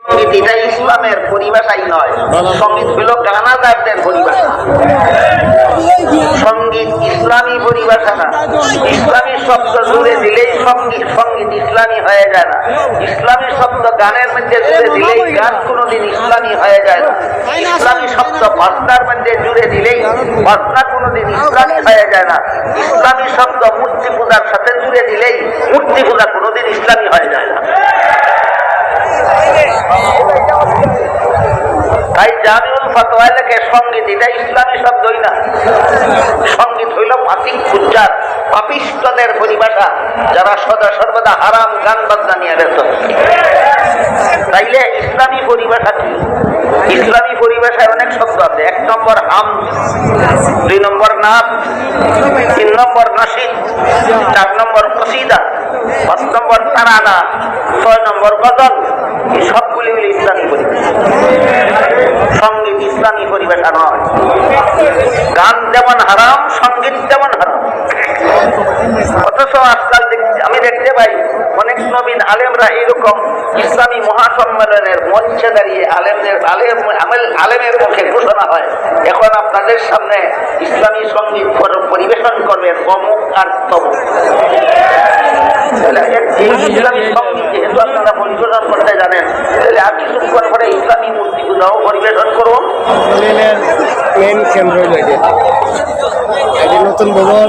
সঙ্গীত এটা ইসলামের পরিভাষাই নয়, সঙ্গীত হইল গানাদারদের পরিভাষা। সঙ্গীত ইসলামী পরিভাষা না। ইসলামী শব্দ জুড়ে দিলেই সঙ্গীত সঙ্গীত ইসলামী হয়ে যায় না। ইসলামী শব্দ গানের মধ্যে জুড়ে দিলেই গান কোনোদিন ইসলামী হয়ে যায় না। ইসলামী শব্দ বাজনার মধ্যে জুড়ে দিলেই বাজনা কোনোদিন ইসলামী হয়ে যায় না। ইসলামী শব্দ মূর্তি পূজার সাথে জুড়ে দিলেই মূর্তি পূজা কোনোদিন ইসলামী হয়ে যায় না। তাই জামিউল ফাতোয়া লেখে সঙ্গীত এটা ইসলামী শব্দই না। সঙ্গীত হইল ফাসিক ফুজ্জার পাপিষ্ঠদের পরিভাষা, যারা সদা সর্বদা হারাম গান বাজনা নিয়ে ব্যস্ত। তাইলে ইসলামী পরিভাষা কি? ইসলামী পরিভাষায় অনেক শব্দ আছে। 1 নম্বর হাম, 2 নম্বর নাত, 3 নম্বর নাশিদ, 4 নম্বর কসিদা, 5 নম্বর তারানা, 6 নম্বর গজল। এই সবগুলি হল ইসলামী পরিভাষা। সঙ্গীত ইসলামী পরিভাষা নয়। গান যেমন হারাম, সঙ্গীত যেমন হারাম। অথচ আজকাল আমি দেখতে পাই অনেক নবীন আলেমরা এইরকম ইসলামী মহাসম্মেলনের মঞ্চে দাঁড়িয়ে আলেমের মুখে ঘোষণা হয়, এখন আপনাদের সামনে ইসলামী সঙ্গীত পরিবেশন করবেন অমুক আর তমুক। ইসলামী সঙ্গীত যেহেতু আপনারা পরিবেশন করতে জানেন, তাহলে আর কিছুক্ষণ পরে ইসলামী মূর্তি পূজাও পরিবেশন করব। মেন কেন্দ্র নতুন ভবন।